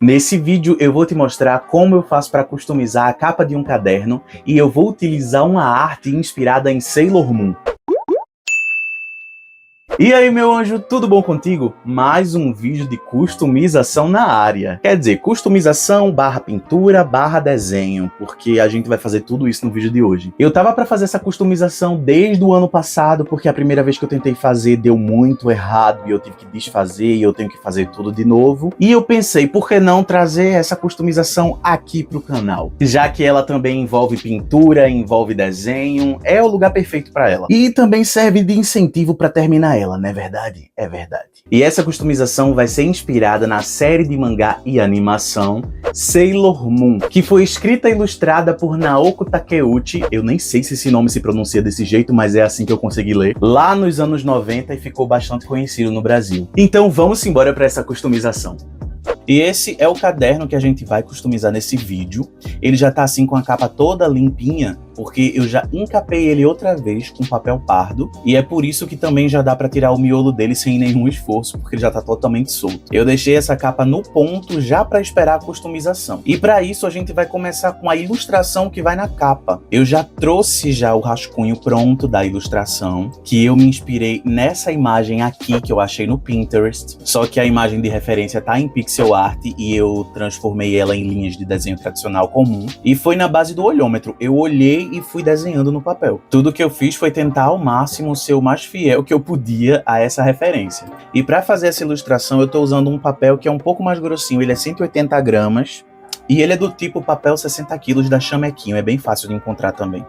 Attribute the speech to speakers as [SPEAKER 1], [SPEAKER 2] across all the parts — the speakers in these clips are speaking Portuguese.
[SPEAKER 1] Nesse vídeo eu vou te mostrar como eu faço para customizar a capa de um caderno e eu vou utilizar uma arte inspirada em Sailor Moon. E aí, meu anjo, tudo bom contigo? Mais um vídeo de customização na área. Quer dizer, customização barra pintura barra desenho, porque a gente vai fazer tudo isso no vídeo de hoje. Eu tava para fazer essa customização desde o ano passado, porque a primeira vez que eu tentei fazer deu muito errado e eu tive que desfazer e eu tenho que fazer tudo de novo. E eu pensei, por que não trazer essa customização aqui pro canal? Já que ela também envolve pintura, envolve desenho, é o lugar perfeito para ela. E também serve de incentivo para terminar ela. Não é verdade? É verdade. E essa customização vai ser inspirada na série de mangá e animação Sailor Moon, que foi escrita e ilustrada por Naoko Takeuchi, eu nem sei se esse nome se pronuncia desse jeito, mas é assim que eu consegui ler, lá nos anos 90 e ficou bastante conhecido no Brasil. Então vamos embora para essa customização. E esse é o caderno que a gente vai customizar nesse vídeo. Ele já tá assim com a capa toda limpinha, porque eu já encapei ele outra vez com papel pardo, e é por isso que também já dá para tirar o miolo dele sem nenhum esforço, porque ele já tá totalmente solto. Eu deixei essa capa no ponto já para esperar a customização. E para isso a gente vai começar com a ilustração que vai na capa. Eu já trouxe o rascunho pronto da ilustração, que eu me inspirei nessa imagem aqui que eu achei no Pinterest, só que a imagem de referência tá em pixel art e eu transformei ela em linhas de desenho tradicional comum, e foi na base do olhômetro. Eu olhei e fui desenhando no papel. Tudo que eu fiz foi tentar ao máximo ser o mais fiel que eu podia a essa referência. E para fazer essa ilustração eu tô usando um papel que é um pouco mais grossinho, ele é 180 gramas e ele é do tipo papel 60 kg da Chamequinho, é bem fácil de encontrar também.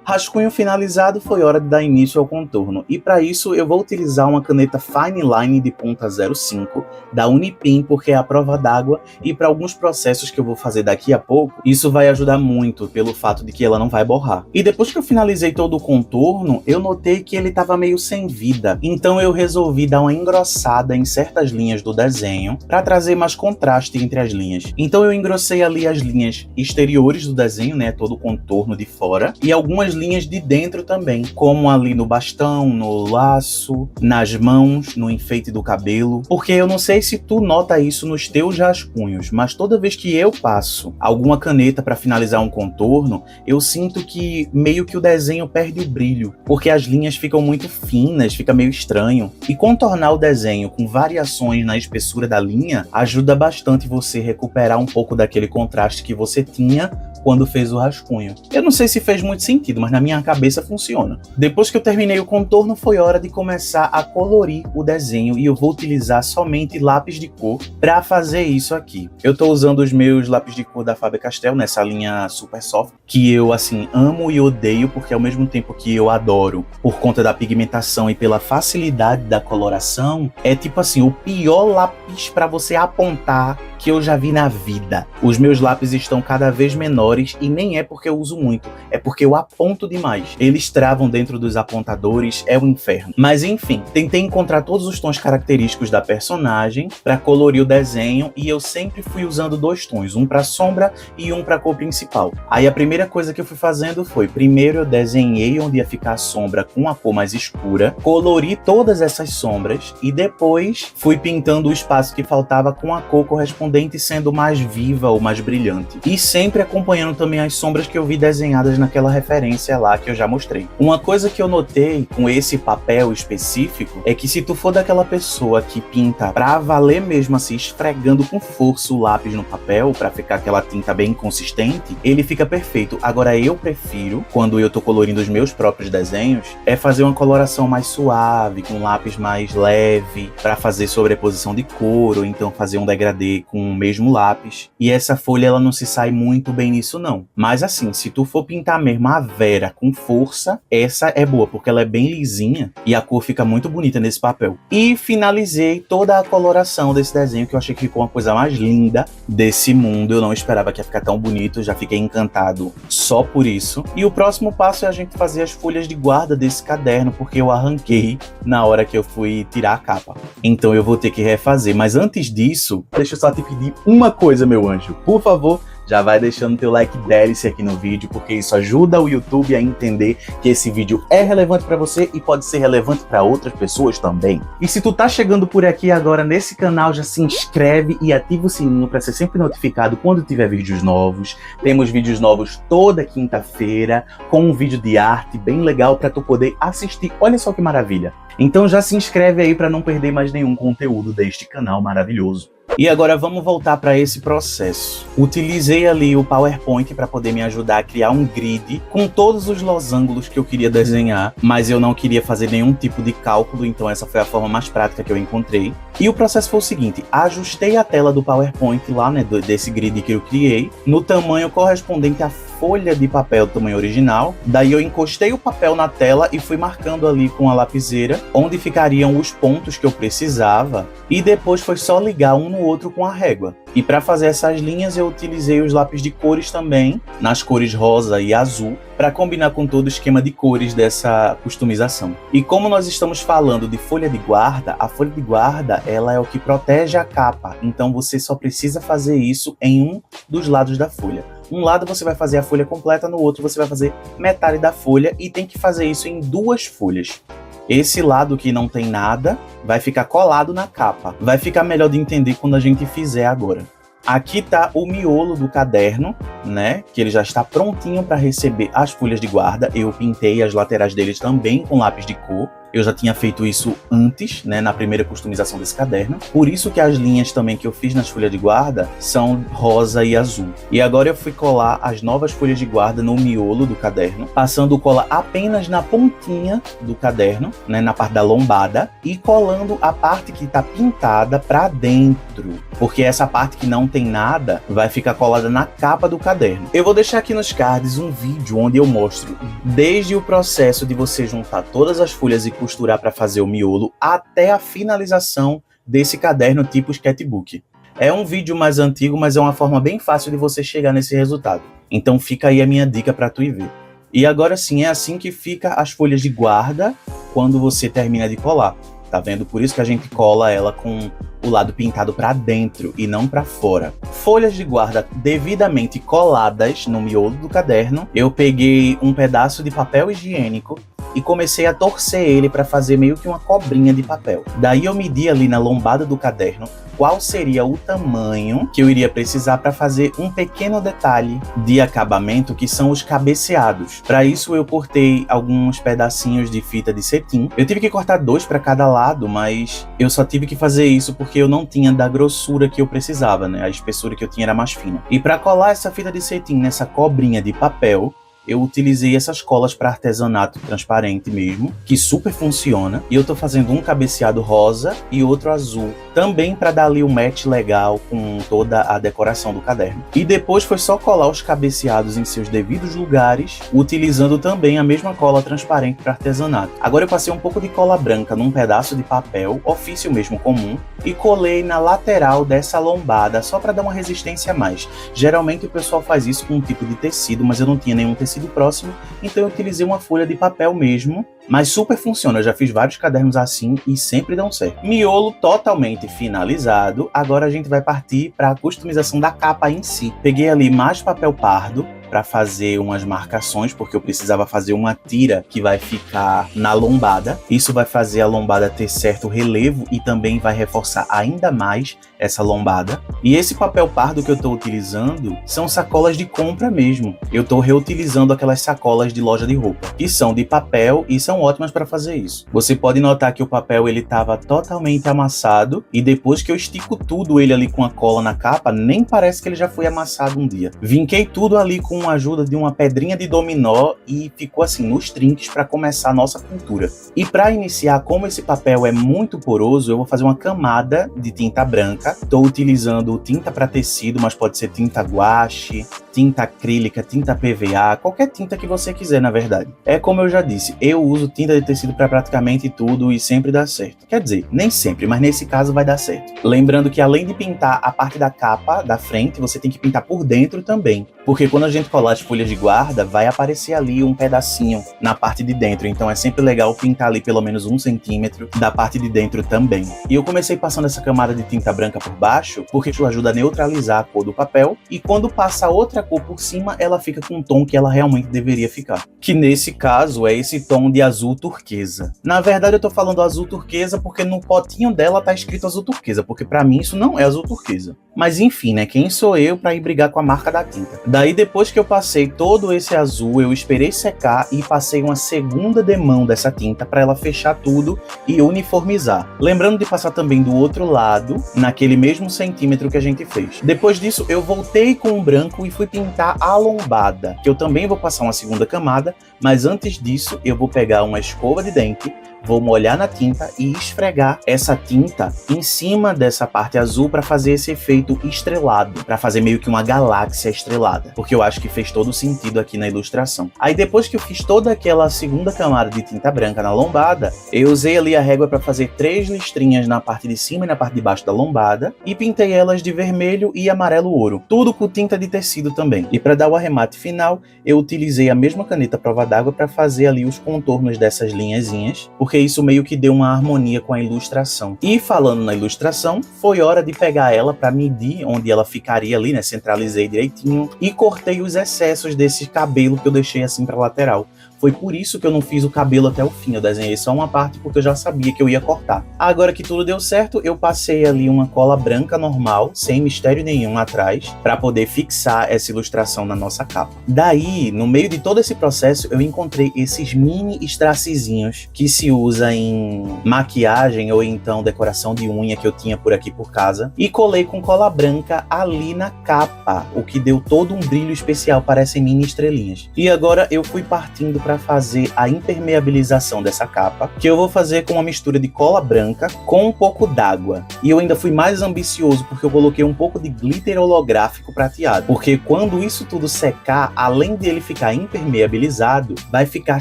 [SPEAKER 1] Rascunho finalizado, foi hora de dar início ao contorno, e para isso eu vou utilizar uma caneta Fine Line de ponta 05 da Unipin, porque é a prova d'água, e para alguns processos que eu vou fazer daqui a pouco, isso vai ajudar muito pelo fato de que ela não vai borrar. E depois que eu finalizei todo o contorno, eu notei que ele estava meio sem vida, então eu resolvi dar uma engrossada em certas linhas do desenho para trazer mais contraste entre as linhas. Então eu engrossei ali as linhas exteriores do desenho, né, todo o contorno de fora, e algumas linhas de dentro também, como ali no bastão, no laço, nas mãos, no enfeite do cabelo, porque eu não sei se tu nota isso nos teus rascunhos, mas toda vez que eu passo alguma caneta para finalizar um contorno, eu sinto que meio que o desenho perde o brilho, porque as linhas ficam muito finas, fica meio estranho, e contornar o desenho com variações na espessura da linha ajuda bastante você recuperar um pouco daquele contraste que você tinha quando fez o rascunho. Eu não sei se fez muito sentido, mas na minha cabeça funciona. Depois que eu terminei o contorno, foi hora de começar a colorir o desenho, e eu vou utilizar somente lápis de cor para fazer isso aqui. Eu tô usando os meus lápis de cor da Faber-Castell, nessa linha Super Soft, que eu assim amo e odeio, porque ao mesmo tempo que eu adoro por conta da pigmentação e pela facilidade da coloração, é tipo assim, o pior lápis para você apontar que eu já vi na vida. Os meus lápis estão cada vez menores, e nem é porque eu uso muito, é porque eu aponto demais. Eles travam dentro dos apontadores, é o inferno. Mas enfim, tentei encontrar todos os tons característicos da personagem para colorir o desenho, e eu sempre fui usando dois tons, um para sombra e um para cor principal. Aí a primeira coisa que eu fui fazendo foi, primeiro eu desenhei onde ia ficar a sombra com a cor mais escura, colori todas essas sombras, e depois fui pintando o espaço que faltava com a cor correspondente, sendo mais viva ou mais brilhante, e sempre acompanhando também as sombras que eu vi desenhadas naquela referência lá que eu já mostrei. Uma coisa que eu notei com esse papel específico é que se tu for daquela pessoa que pinta pra valer mesmo, assim, esfregando com força o lápis no papel pra ficar aquela tinta bem consistente, ele fica perfeito. Agora eu prefiro, quando eu tô colorindo os meus próprios desenhos, é fazer uma coloração mais suave, com um lápis mais leve, pra fazer sobreposição de cor, ou então fazer um degradê com o mesmo lápis. E essa folha ela não se sai muito bem nisso não. Mas assim, se tu for pintar mesmo a Vera com força, essa é boa, porque ela é bem lisinha e a cor fica muito bonita nesse papel. E finalizei toda a coloração desse desenho, que eu achei que ficou uma coisa mais linda desse mundo. Eu não esperava que ia ficar tão bonito, já fiquei encantado só por isso. E o próximo passo é a gente fazer as folhas de guarda desse caderno, porque eu arranquei na hora que eu fui tirar a capa. Então eu vou ter que refazer. Mas antes disso, deixa eu só te pedir uma coisa, meu anjo. Por favor, já vai deixando teu like délice aqui no vídeo, porque isso ajuda o YouTube a entender que esse vídeo é relevante para você e pode ser relevante para outras pessoas também. E se tu tá chegando por aqui agora nesse canal, já se inscreve e ativa o sininho para ser sempre notificado quando tiver vídeos novos. Temos vídeos novos toda quinta-feira, com um vídeo de arte bem legal para tu poder assistir. Olha só que maravilha! Então já se inscreve aí para não perder mais nenhum conteúdo deste canal maravilhoso. E agora vamos voltar para esse processo. Utilizei ali o PowerPoint para poder me ajudar a criar um grid com todos os losangos que eu queria desenhar, mas eu não queria fazer nenhum tipo de cálculo, então essa foi a forma mais prática que eu encontrei. E o processo foi o seguinte: ajustei a tela do PowerPoint lá, né, desse grid que eu criei, no tamanho correspondente à folha de papel do tamanho original. Daí eu encostei o papel na tela e fui marcando ali com a lapiseira onde ficariam os pontos que eu precisava, e depois foi só ligar um no outro com a régua. E para fazer essas linhas eu utilizei os lápis de cores também, nas cores rosa e azul, para combinar com todo o esquema de cores dessa customização. E como nós estamos falando de folha de guarda, a folha de guarda ela é o que protege a capa, então você só precisa fazer isso em um dos lados da folha. Um lado você vai fazer a folha completa, no outro você vai fazer metade da folha, e tem que fazer isso em duas folhas. Esse lado que não tem nada vai ficar colado na capa. Vai ficar melhor de entender quando a gente fizer agora. Aqui tá o miolo do caderno, né? Que ele já está prontinho para receber as folhas de guarda. Eu pintei as laterais deles também com lápis de cor. Eu já tinha feito isso antes, né, na primeira customização desse caderno. Por isso que as linhas também que eu fiz nas folhas de guarda são rosa e azul. E agora eu fui colar as novas folhas de guarda no miolo do caderno, passando o cola apenas na pontinha do caderno, né, na parte da lombada, e colando a parte que está pintada para dentro, porque essa parte que não tem nada vai ficar colada na capa do caderno. Eu vou deixar aqui nos cards um vídeo onde eu mostro desde o processo de você juntar todas as folhas e costurar para fazer o miolo até a finalização desse caderno tipo sketchbook. É um vídeo mais antigo, mas é uma forma bem fácil de você chegar nesse resultado. Então fica aí a minha dica para tu ir ver. E agora sim, é assim que fica as folhas de guarda quando você termina de colar. Tá vendo? Por isso que a gente cola ela com o lado pintado para dentro e não para fora. Folhas de guarda devidamente coladas no miolo do caderno, eu peguei um pedaço de papel higiênico e comecei a torcer ele para fazer meio que uma cobrinha de papel. Daí eu medi ali na lombada do caderno qual seria o tamanho que eu iria precisar para fazer um pequeno detalhe de acabamento, que são os cabeceados. Para isso eu cortei alguns pedacinhos de fita de cetim. Eu tive que cortar 2 para cada lado, mas eu só tive que fazer isso porque eu não tinha da grossura que eu precisava, né? A espessura que eu tinha era mais fina. E para colar essa fita de cetim nessa cobrinha de papel, eu utilizei essas colas para artesanato transparente mesmo, que super funciona. E eu tô fazendo um cabeceado rosa e outro azul, também para dar ali um match legal com toda a decoração do caderno. E depois foi só colar os cabeceados em seus devidos lugares, utilizando também a mesma cola transparente para artesanato. Agora eu passei um pouco de cola branca num pedaço de papel, ofício mesmo comum, e colei na lateral dessa lombada, só para dar uma resistência a mais. Geralmente o pessoal faz isso com um tipo de tecido, mas eu não tinha nenhum tecido próximo, então eu utilizei uma folha de papel mesmo, mas super funciona. Eu já fiz vários cadernos assim e sempre dão certo. Miolo totalmente finalizado, agora a gente vai partir para a customização da capa em si. Peguei ali mais papel pardo para fazer umas marcações, porque eu precisava fazer uma tira que vai ficar na lombada. Isso vai fazer a lombada ter certo relevo e também vai reforçar ainda mais essa lombada. E esse papel pardo que eu estou utilizando são sacolas de compra mesmo. Eu estou reutilizando aquelas sacolas de loja de roupa, que são de papel e são ótimas para fazer isso. Você pode notar que o papel ele estava totalmente amassado, e depois que eu estico tudo ele ali com a cola na capa, nem parece que ele já foi amassado um dia. Vinquei tudo ali com a ajuda de uma pedrinha de dominó e ficou assim nos trinques para começar a nossa pintura. E para iniciar, como esse papel é muito poroso, eu vou fazer uma camada de tinta branca. Estou utilizando tinta para tecido, mas pode ser tinta guache, tinta acrílica, tinta PVA, qualquer tinta que você quiser, na verdade. É como eu já disse, eu uso tinta de tecido para praticamente tudo e sempre dá certo. Quer dizer, nem sempre, mas nesse caso vai dar certo. Lembrando que além de pintar a parte da capa da frente, você tem que pintar por dentro também. Porque quando a gente colar as folhas de guarda, vai aparecer ali um pedacinho na parte de dentro. Então é sempre legal pintar ali pelo menos 1 centímetro da parte de dentro também. E eu comecei passando essa camada de tinta branca por baixo, porque isso ajuda a neutralizar a cor do papel. E quando passa outra cor por cima, ela fica com um tom que ela realmente deveria ficar. Que nesse caso é esse tom de azul turquesa. Na verdade eu tô falando azul turquesa porque no potinho dela tá escrito azul turquesa, porque pra mim isso não é azul turquesa. Mas enfim, né? Quem sou eu pra ir brigar com a marca da tinta? Daí depois que eu passei todo esse azul, eu esperei secar e passei uma segunda demão dessa tinta pra ela fechar tudo e uniformizar. Lembrando de passar também do outro lado, naquele mesmo centímetro que a gente fez. Depois disso eu voltei com o branco e fui pintar a lombada, que eu também vou passar uma segunda camada, mas antes disso eu vou pegar uma escova de dente, vou molhar na tinta e esfregar essa tinta em cima dessa parte azul para fazer esse efeito estrelado, para fazer meio que uma galáxia estrelada, porque eu acho que fez todo sentido aqui na ilustração. Aí depois que eu fiz toda aquela segunda camada de tinta branca na lombada, eu usei ali a régua para fazer 3 listrinhas na parte de cima e na parte de baixo da lombada e pintei elas de vermelho e amarelo ouro, tudo com tinta de tecido também. E para dar o arremate final, eu utilizei a mesma caneta prova d'água para fazer ali os contornos dessas linhazinhas, porque isso meio que deu uma harmonia com a ilustração. E falando na ilustração, foi hora de pegar ela para medir onde ela ficaria ali, né? Centralizei direitinho e cortei os excessos desse cabelo que eu deixei assim para lateral. Foi por isso que eu não fiz o cabelo até o fim, eu desenhei só uma parte porque eu já sabia que eu ia cortar. Agora que tudo deu certo, eu passei ali uma cola branca normal, sem mistério nenhum atrás, para poder fixar essa ilustração na nossa capa. Daí, no meio de todo esse processo, eu encontrei esses mini strasszinhos que se usa em maquiagem ou então decoração de unha que eu tinha por aqui por casa, e colei com cola branca ali na capa, o que deu todo um brilho especial, parecem mini estrelinhas. E agora eu fui partindo para fazer a impermeabilização dessa capa, que eu vou fazer com uma mistura de cola branca com um pouco d'água. E eu ainda fui mais ambicioso porque eu coloquei um pouco de glitter holográfico prateado, porque quando isso tudo secar, além dele ficar impermeabilizado, vai ficar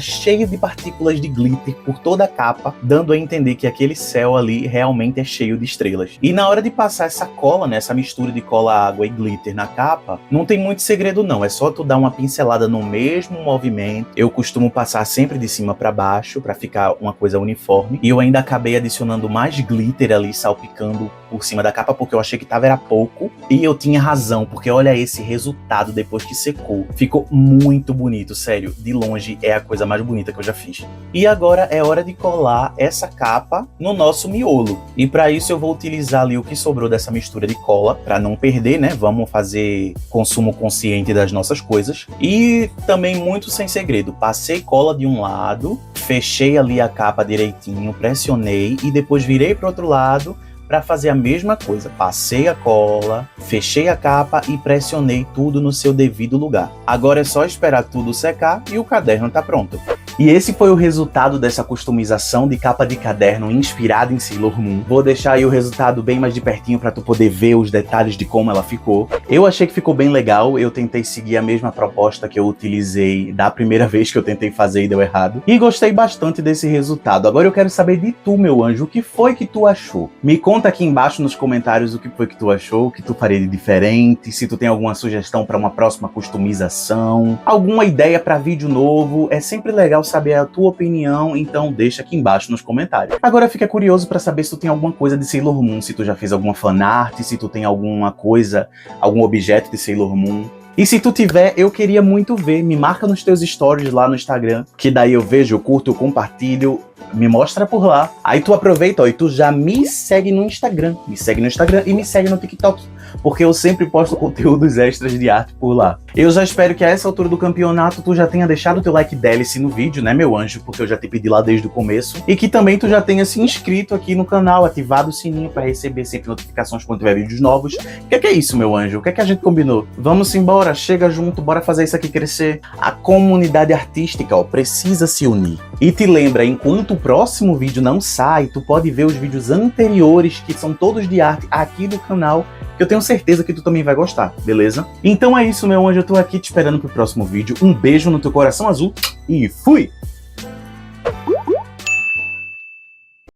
[SPEAKER 1] cheio de partículas de glitter por toda a capa, dando a entender que aquele céu ali realmente é cheio de estrelas. E na hora de passar essa cola, né, essa mistura de cola, água e glitter na capa, não tem muito segredo não, é só tu dar uma pincelada no mesmo movimento. Eu costumo passar sempre de cima para baixo para ficar uma coisa uniforme, e eu ainda acabei adicionando mais glitter ali, salpicando por cima da capa, porque eu achei que era pouco, e eu tinha razão, porque olha esse resultado depois que secou. Ficou muito bonito, sério, de longe é a coisa mais bonita que eu já fiz. E agora é hora de colar essa capa no nosso miolo, e para isso eu vou utilizar ali o que sobrou dessa mistura de cola, para não perder, né, vamos fazer consumo consciente das nossas coisas, e também muito sem segredo, passei cola de um lado, fechei ali a capa direitinho, pressionei e depois virei para o outro lado para fazer a mesma coisa. Passei a cola, fechei a capa e pressionei tudo no seu devido lugar. Agora é só esperar tudo secar e o caderno tá pronto. E esse foi o resultado dessa customização de capa de caderno inspirada em Sailor Moon. Vou deixar aí o resultado bem mais de pertinho para tu poder ver os detalhes de como ela ficou. Eu achei que ficou bem legal, eu tentei seguir a mesma proposta que eu utilizei da primeira vez que eu tentei fazer e deu errado. E gostei bastante desse resultado. Agora eu quero saber de tu, meu anjo, o que foi que tu achou? Me conta aqui embaixo nos comentários o que foi que tu achou, o que tu faria de diferente, se tu tem alguma sugestão para uma próxima customização, alguma ideia para vídeo novo. É sempre legal saber a tua opinião, então deixa aqui embaixo nos comentários. Agora fica curioso para saber se tu tem alguma coisa de Sailor Moon, se tu já fez alguma fanart, se tu tem alguma coisa, algum objeto de Sailor Moon. E se tu tiver, eu queria muito ver, me marca nos teus stories lá no Instagram, que daí eu vejo, eu curto, eu compartilho, me mostra por lá. Aí tu aproveita, ó, e tu já me segue no Instagram, e me segue no TikTok, porque eu sempre posto conteúdos extras de arte por lá. Eu já espero que a essa altura do campeonato tu já tenha deixado o teu like délice no vídeo, né, meu anjo, porque eu já te pedi lá desde o começo, e que também tu já tenha se inscrito aqui no canal, ativado o sininho para receber sempre notificações quando tiver vídeos novos. O que é isso, meu anjo? O que é que a gente combinou? Vamos embora, chega junto, bora fazer isso aqui crescer. A comunidade artística, ó, precisa se unir. E te lembra, enquanto o próximo vídeo não sai, tu pode ver os vídeos anteriores, que são todos de arte, aqui do canal, que que eu tenho certeza que tu também vai gostar, beleza? Então é isso, meu anjo, eu tô aqui te esperando pro próximo vídeo. Um beijo no teu coração azul e fui!